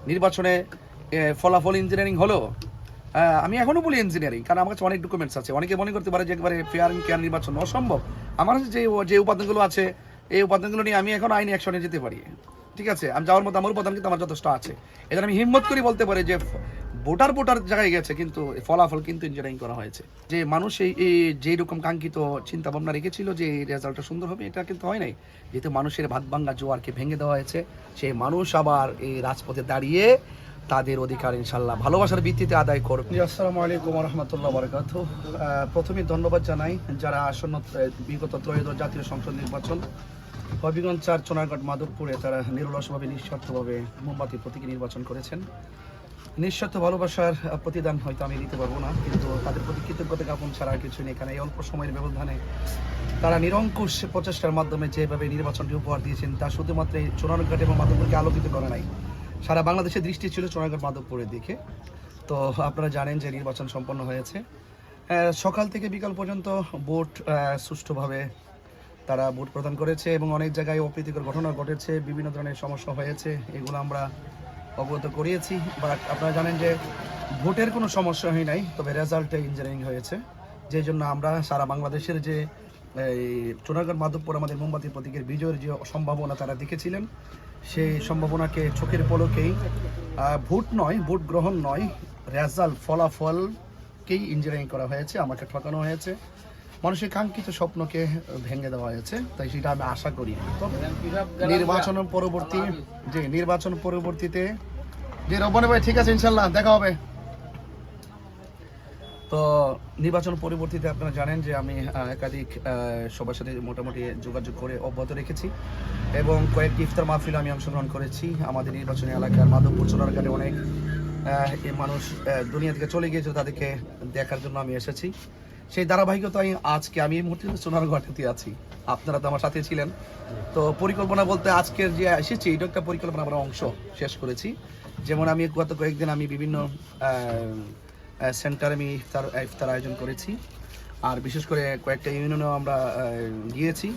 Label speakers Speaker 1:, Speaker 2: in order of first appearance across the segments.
Speaker 1: নির্বাচনে ফলাফল ইঞ্জিনিয়ারিং হলো। আমি এখনো বলি ইঞ্জিনিয়ারিং, কারণ আমার কাছে অনেক ডকুমেন্টস আছে। অনেকে মনে করতে পারে যে একবারে ফেয়ার অ্যান্ড কেয়ার নির্বাচন অসম্ভব। আমার কাছে যে উপাদানগুলো আছে, এই উপাদানগুলো নিয়ে আমি এখন আইনি অ্যাকশনে যেতে পারি। ঠিক আছে, আমি যাওয়ার মতো আমার উপাদান কিন্তু আমার যথেষ্ট আছে। এদের আমি হিম্মত করে বলতে পারি যে ভোটার জায়গায় গেছে, কিন্তু ফলাফল কিন্তু ইঞ্জিনিয়ারিং করা হয়েছে। যে মানুষ এই যেই রকম কাঙ্ক্ষিত চিন্তা ভাবনা রেখেছিল যে এই রেজাল্টটা সুন্দর হবে, এটা কিন্তু হয় নাই। যেহেতু মানুষের ভাত ভাঙ্গা জোয়ারকে ভেঙে দেওয়া হয়েছে, সেই মানুষ আবার এই রাজপথে দাঁড়িয়ে তাদের অধিকার ইনশাল্লাহ ভালোবাসার ভিত্তিতে আদায় করবে। আসসালামু আলাইকুম রহমতুল্লাহ বরকাত। প্রথমে ধন্যবাদ জানাই যারা আসন্ন বিগত ত্রয়োদশ জাতীয় সংসদ নির্বাচন হবিগঞ্জ 4 চোনারঘাট মাধবপুরে তারা নিরলসভাবে নিঃস্বার্থভাবে মোমবাতি প্রতীকে নির্বাচন করেছেন। নিঃস্বার্থ ভালোবাসার প্রতিদান হয়তো আমি দিতে পারবো না, কিন্তু তাদের প্রতি কৃতজ্ঞতা জ্ঞাপন ছাড়া আর কিছু নেই। এখানে এই অল্প সময়ের ব্যবধানে তারা নিরঙ্কুশ প্রচেষ্টার মাধ্যমে যেভাবে নির্বাচনটি উপহার দিয়েছেন, তা শুধুমাত্র এই চোনারঘাট এবং মাধবপুরকে আলোকিত করে নাই, সারা বাংলাদেশের দৃষ্টি ছিল চোনারঘাট মাধবপুরের দিকে। তো আপনারা জানেন যে নির্বাচন সম্পন্ন হয়েছে। সকাল থেকে বিকাল পর্যন্ত ভোট সুষ্ঠুভাবে তারা ভোট প্রদান করেছে এবং অনেক জায়গায় অপ্রীতিকর ঘটনা ঘটেছে, বিভিন্ন ধরনের সমস্যা হয়েছে, এগুলো আমরা অবগত করিয়েছি। বাট আপনারা জানেন যে ভোটের কোনো সমস্যা হয় নাই, তবে রেজাল্টে ইঞ্জিনিয়ারিং হয়েছে। যে জন্য আমরা সারা বাংলাদেশের যে এই চোনারঘাট মাধবপুর আমাদের মোমবাতি প্রতীকের বিজয়ের যে সম্ভাবনা তারা দেখেছিলেন, সেই সম্ভাবনাকে চোখের পলকেই ভোট নয়, ভোট গ্রহণ নয়, রেজাল্ট ফলাফলকেই ইঞ্জিনিয়ারিং করা হয়েছে। আমাকে ঠকানো হয়েছে, মানুষের কাঙ্ক্ষিত স্বপ্নকে ভেঙে দেওয়া হয়েছে, তাই সেটা আমি আশা করি। নির্বাচন পরবর্তীতে যে রব্বানি ভাই, ঠিক আছে ইনশাল্লাহ দেখা হবে। তো নির্বাচন পরবর্তীতে আপনারা জানেন যে আমি একাধিক সবার সাথে মোটামুটি যোগাযোগ করে অব্যাহত রেখেছি এবং কয়েকটি ইফতার মাহফিলে আমি অংশগ্রহণ করেছি। আমাদের নির্বাচনী এলাকার মাধবপুর চোনারঘাটে অনেক মানুষ দুনিয়া থেকে চলে গিয়েছিল, তাদেরকে দেখার জন্য আমি এসেছি। সেই ধারাবাহিকতায় আজকে আমি এই মুহূর্তে চোনারঘাটেতে আছি। আপনারা তো আমার সাথে ছিলেন। তো পরিকল্পনা বলতে আজকের যে এসেছি, এটা একটা পরিকল্পনা আমরা অংশ শেষ করেছি। যেমন আমি গত কয়েকদিন আমি বিভিন্ন সেন্টারে আমি ইফতার আয়োজন করেছি, আর বিশেষ করে কয়েকটা ইউনিয়নেও আমরা গিয়েছি।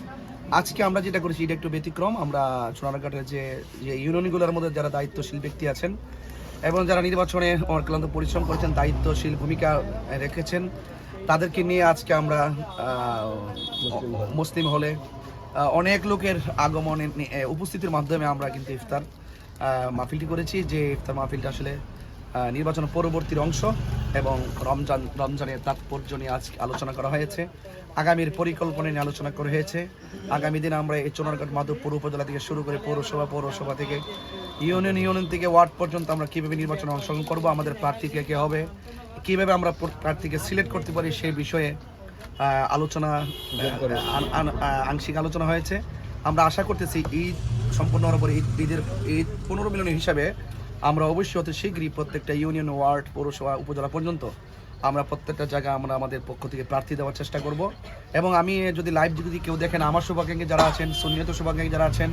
Speaker 1: আজকে আমরা যেটা করেছি এটা একটু ব্যতিক্রম। আমরা চোনারঘাটের যে ইউনিয়নগুলোর মধ্যে যারা দায়িত্বশীল ব্যক্তি আছেন এবং যারা নির্বাচনে অক্লান্ত পরিশ্রম করেছেন, দায়িত্বশীল ভূমিকা রেখেছেন, তাদেরকে নিয়ে আজকে আমরা মুসলিম হলে অনেক লোকের আগমনে উপস্থিতির মাধ্যমে আমরা কিন্তু ইফতার মাহফিলটি করেছি। যে ইফতার মাহফিলটা আসলে নির্বাচন পরবর্তীর অংশ এবং রমজানের তাৎপর্য নিয়ে আজকে আলোচনা করা হয়েছে, আগামীর পরিকল্পনা নিয়ে আলোচনা করা হয়েছে। আগামী দিনে আমরা এই চোনারঘাট মাধবপুর উপজেলা থেকে শুরু করে পৌরসভা থেকে ইউনিয়ন থেকে ওয়ার্ড পর্যন্ত আমরা কীভাবে নির্বাচনে অংশগ্রহণ করবো, আমাদের প্রার্থী কে হবে, কীভাবে আমরা প্রার্থীকে সিলেক্ট করতে পারি, সেই বিষয়ে আংশিক আলোচনা হয়েছে। আমরা আশা করতেছি ঈদ সম্পন্ন হওয়ার পরে ঈদ পুনর্মিলনী হিসাবে আমরা অবশ্যই অতি শীঘ্রই প্রত্যেকটা ইউনিয়ন, ওয়ার্ড, পৌরসভা, উপজেলা পর্যন্ত আমরা প্রত্যেকটা জায়গায় আমরা আমাদের পক্ষ থেকে প্রার্থী দেওয়ার চেষ্টা করব। এবং আমি যদি লাইভ যদি কেউ দেখেন, আমার শুভাকাঙ্ক্ষী যারা আছেন, সুন্নিয়ত শুভাকাঙ্ক্ষী যারা আছেন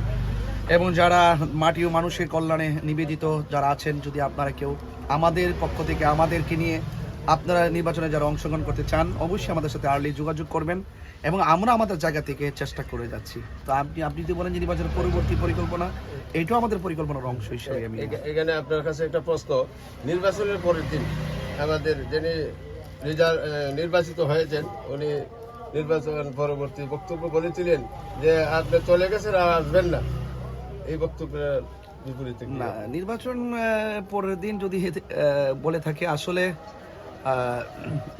Speaker 1: এবং যারা মাটি ও মানুষের কল্যাণে নিবেদিত যারা আছেন, যদি আপনারা কেউ আমাদের পক্ষ থেকে আমাদেরকে নিয়ে আপনারা নির্বাচনে যারা অংশগ্রহণ করতে চান, অবশ্যই আমাদের সাথে আর্লি যোগাযোগ করবেন এবং আমরা আমাদের জায়গা থেকে চেষ্টা করে যাচ্ছি। তো আপনি যদি বলেন যে নির্বাচনের পরবর্তী পরিকল্পনা, এইটাও আমাদের পরিকল্পনার অংশ হিসেবে। আমি
Speaker 2: এখানে আপনার কাছে একটা প্রশ্ন, নির্বাচনের পরের দিন আমাদের যিনি নির্বাচিত হয়েছেন, উনি নির্বাচন পরবর্তী বক্তব্য বলেছিলেন যে আপনি চলে গেছেন আর আসবেন না, এই বক্তব্যের বিপরীতে
Speaker 1: না, নির্বাচন পরের দিন যদি বলে থাকে, আসলে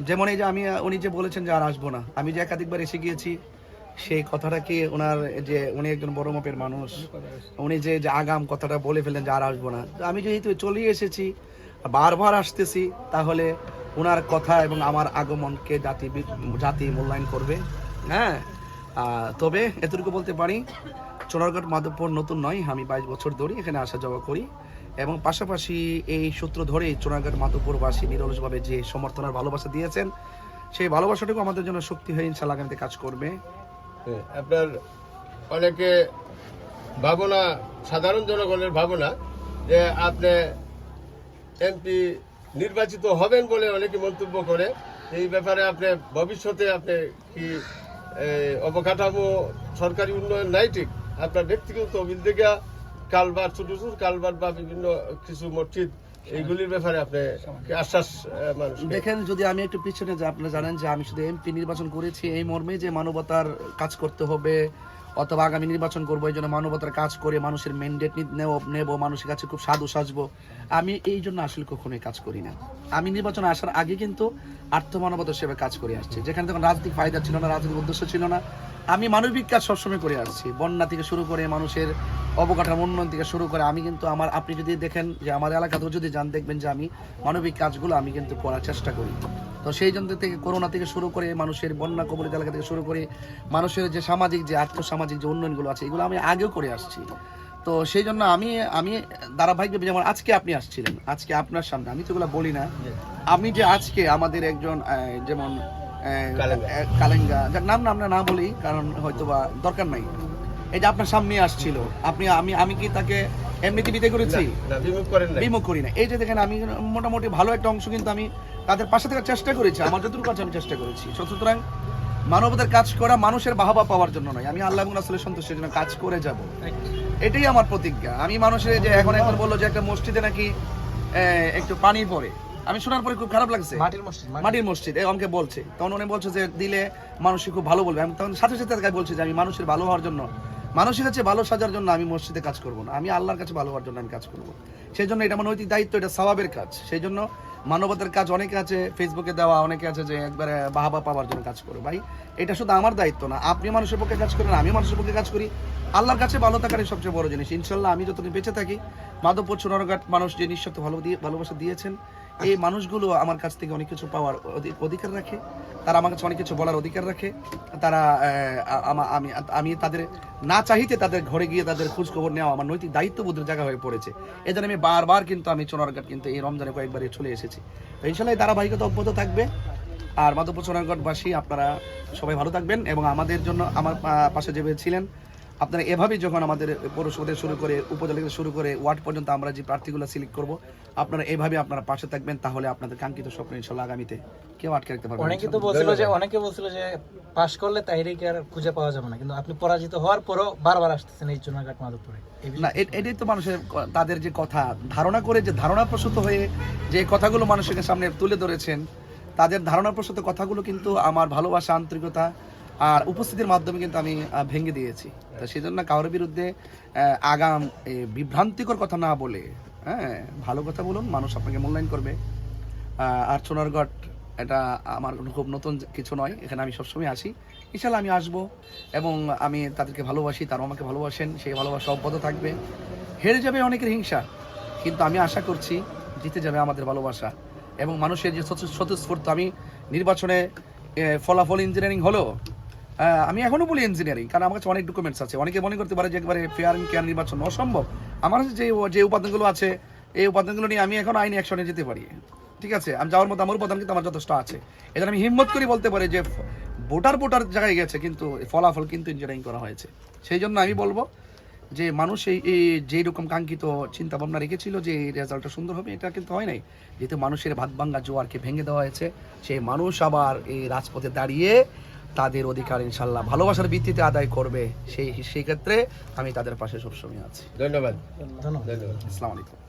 Speaker 1: যেমন এই যে উনি যে বলেছেন যে আর আসবো না, আমি যে একাধিকবার এসে গিয়েছি, সেই কথাটা কি ওনার যে উনি একজন বড় মাপের মানুষ, উনি যে আগাম কথাটা বলে ফেলেন যে আর আসবো না, আমি যেহেতু চলেই এসেছি, বারবার আসতেছি, তাহলে ওনার কথা এবং আমার আগমনকে জাতি মূল্যায়ন করবে। হ্যাঁ, তবে এতটুকু বলতে পারি, চোনারঘাট মাধবপুর নতুন নয়, আমি 22 বছর ধরে এখানে আসা যাওয়া করি এবং পাশাপাশি এই সূত্র ধরে চোনারঘাট মাধবপুরবাসী নিরলসভাবে যে সমর্থন আর ভালোবাসা দিয়েছেন, সেই ভালোবাসাটুকু আমাদের জন্য শক্তি হয়ে ইনশাআল্লাহ আগামীতে কাজ করবে।
Speaker 2: আপনার অনেকে ভাবনা, সাধারণ জনগণের ভাবনা যে আপনি এমপি নির্বাচিত হবেন বলে অনেকে মন্তব্য করে, এই ব্যাপারে আপনি ভবিষ্যতে আপনি কি অবকাঠামো সরকারি উন্নয়ন নাই, ঠিক আপনার ব্যক্তিগত অভিজ্ঞতা কালভার্ট, ছোট ছোট কালভার্ট বা বিভিন্ন কিছু মসজিদ, এইগুলির ব্যাপারে আপনি কি আশ্বাস মানুষ
Speaker 1: দেখেন, যদি আমি একটু পিছনে যাই, আপনারা জানেন যে আমি শুধু এমপি নির্বাচন করেছি এই মর্মে যে মানবতার কাজ করতে হবে, অথবা আগামী নির্বাচন করবো এই জন্য মানবতার কাজ করে মানুষের ম্যান্ডেট নেব, মানুষের কাছে খুব সাধু সাজবো, আমি এই জন্য আসলে কখনোই কাজ করি না। আমি নির্বাচনে আসার আগে কিন্তু আর্থ মানবতার সেবা কাজ করে আসছি, যেখানে তখন রাজনৈতিক ফায়দা ছিল না, রাজনৈতিক উদ্দেশ্য ছিল না। আমি মানবিক কাজ সবসময় করে আসছি, বন্যা থেকে শুরু করে মানুষের অবকাঠামো উন্নয়ন থেকে শুরু করে। আমি কিন্তু আপনি যদি দেখেন যে আমার এলাকাতেও যদি যান, দেখবেন যে আমি মানবিক কাজগুলো আমি কিন্তু করার চেষ্টা করি। তো সেই জন্য থেকে করোনা থেকে শুরু করে মানুষের বন্যা কবলিত এলাকা থেকে শুরু করে মানুষের যে সামাজিক যে আর্থসামাজিক যে উন্নয়নগুলো আছে, এগুলো আমি আগেও করে আসছি। তো সেই জন্য আমি ধারাবাহিকভাবে, যেমন আজকে আপনি আসছিলেন, আজকে আপনার সামনে আমি তো এগুলো বলি না, আমি যে আজকে আমাদের একজন যেমন কালেঙ্গা, যার নাম আমরা না বলি কারণ হয়তো বা দরকার নাই, এই যে আপনার সামনে আসছিল, আমি কি তাকে এমনিতে বিদায় করেছি? বিমুখ করি না। এই যে দেখেন, আমি মোটামুটি ভালো একটা অংশ কিন্তু আমি তাদের পাশে থাকার চেষ্টা করেছি, আমার যতটুকু কাছে আমি চেষ্টা করেছি। সুতরাং মানবতার কাজ করা মানুষের বাহবা পাওয়ার জন্য নয়, আমি আল্লাহ এবং রাসূলের সন্তুষ্টির জন্য কাজ করে যাব, এটাই আমার প্রতিজ্ঞা। আমি মানুষের যে এখন বললো যে একটা মসজিদে নাকি একটু পানি পড়ে, আমি শোনার পরে খুব খারাপ লাগছে। মাটির মসজিদ আমাকে বলছে, তখন উনি বলছে যে দিলে মানুষই খুব ভালো বলবে। আমি তখন সাথে সাথে তাকে বলছি যে আমি মানুষের ভালো হওয়ার জন্য, মানুষের কাছে ভালো সাজার জন্য আমি মসজিদে কাজ করব না, আমি আল্লাহর কাছে ভালো হওয়ার জন্য আমি কাজ করব। সেই জন্য এটা আমার নৈতিক দায়িত্ব, এটা সওয়াবের কাজ। সেই জন্য মানবতার কাজ অনেকে আছে ফেসবুকে দেওয়া, অনেকে আছে যে একবারে বাহাবা পাওয়ার জন্য কাজ করে। ভাই, এটা শুধু আমার দায়িত্ব না, আপনি মানুষের পক্ষে কাজ করেন, আমি মানুষের পক্ষে কাজ করি। আল্লাহর কাছে ভালো থাকারই সবচেয়ে বড় জিনিস। ইনশাল্লাহ আমি যতদিন বেঁচে থাকি, মাধবপুর সোনারঘাট মানুষ যে নিঃস্বার্থ ভালোবাসা দিয়েছেন, এই মানুষগুলো আমার কাছ থেকে অনেক কিছু পাওয়ার অধিকার রাখে, তারা আমার কাছে অনেক কিছু বলার অধিকার রাখে। তারা আমি তাদের না চাহিতে তাদের ঘরে গিয়ে তাদের খোঁজ খবর নেওয়া আমার নৈতিক দায়িত্ববোধের জায়গা হয়ে পড়েছে। এই জন্য আমি বারবার কিন্তু আমি সোনারঘাট কিন্তু এই রমজানে কয়েকবারই চলে এসেছি। তো ইনশাল্লাহ এই ধারাবাহিকতা অব্যাহত থাকবে। আর মাধবপুর সোনারঘাটবাসী আপনারা সবাই ভালো থাকবেন, এবং আমাদের জন্য আমার পাশে যে ছিলেন আপনারা এভাবেই, যখন আমাদের পৌরসভা থেকে শুরু করে উপজেলা থেকে শুরু করে ওয়ার্ড পর্যন্ত আমরা যে প্রার্থীগুলো সিলেক্ট করব, আপনারা এইভাবে আপনারা পাশে থাকবেন, তাহলে আপনাদের কাঙ্ক্ষিত স্বপ্ন ইনশাআল্লাহ আগামীতে কেউ আটকে রাখতে পারবে না।
Speaker 3: অনেকে বলছিল যে পাশ করলে তাহিরিকে আর খুঁজে পাওয়া যাবে না, কিন্তু আপনি পরাজিত হওয়ার পরও বারবার আসতেছেন এই সোনারঘাট মাধবপুরে।
Speaker 1: না, এটাই তো মানুষের তাদের যে কথা ধারণা করে, যে ধারণা প্রসূত হয়ে যে কথাগুলো মানুষের সামনে তুলে ধরেছেন, তাদের ধারণা প্রসূত কথাগুলো কিন্তু আমার ভালোবাসা, আন্তরিকতা আর উপস্থিতির মাধ্যমে কিন্তু আমি ভেঙে দিয়েছি। তো সেই জন্য কারোর বিরুদ্ধে আগাম বিভ্রান্তিকর কথা না বলে, হ্যাঁ, ভালো কথা বলুন, মানুষ আপনাকে মূল্যায়ন করবে। আর সোনারঘাট এটা আমার খুব নতুন কিছু নয়, এখানে আমি সবসময় আসি, ইনশাল্লাহ আমি আসবো, এবং আমি তাদেরকে ভালোবাসি, তারাও আমাকে ভালোবাসেন, সেই ভালোবাসা অব্যাহত থাকবে। হেরে যাবে অনেকের হিংসা, কিন্তু আমি আশা করছি জিতে যাবে আমাদের ভালোবাসা এবং মানুষের যে স্বতঃস্ফূর্ত। আমি নির্বাচনে ফলাফল ইঞ্জিনিয়ারিং হলো, আমি এখনো বলি ইঞ্জিনিয়ারিং, কারণ আমার কাছে অনেক ডকুমেন্টস আছে। অনেকে মনে করতে পারে যে একবারে ফেয়ার অ্যান্ড কেয়ার নির্বাচন অসম্ভব। আমার কাছে যে উপাদানগুলো আছে, এই উপাদানগুলো নিয়ে আমি এখন আইনি অ্যাকশনে যেতে পারি। ঠিক আছে, আমি যাওয়ার মতো আমার উপাদান কিন্তু আমার যথেষ্ট আছে। এদের আমি হিম্মত করে বলতে পারি যে ভোটার জায়গায় গেছে, কিন্তু ফলাফল কিন্তু ইঞ্জিনিয়ারিং করা হয়েছে। সেই জন্য আমি বলবো যে মানুষ এই যেই রকম কাঙ্ক্ষিত চিন্তা ভাবনা রেখেছিল যে এই রেজাল্টটা সুন্দর হবে, এটা কিন্তু হয় নাই। যেহেতু মানুষের ভাত ভাঙ্গা জোয়ারকে ভেঙে দেওয়া হয়েছে, সেই মানুষ আবার এই রাজপথে দাঁড়িয়ে তাদের অধিকার ইনশাল্লাহ ভালোবাসার ভিত্তিতে আদায় করবে। সেই ক্ষেত্রে আমি তাদের পাশে সবসময় আছি।
Speaker 2: ধন্যবাদ।
Speaker 1: আসসালামু আলাইকুম।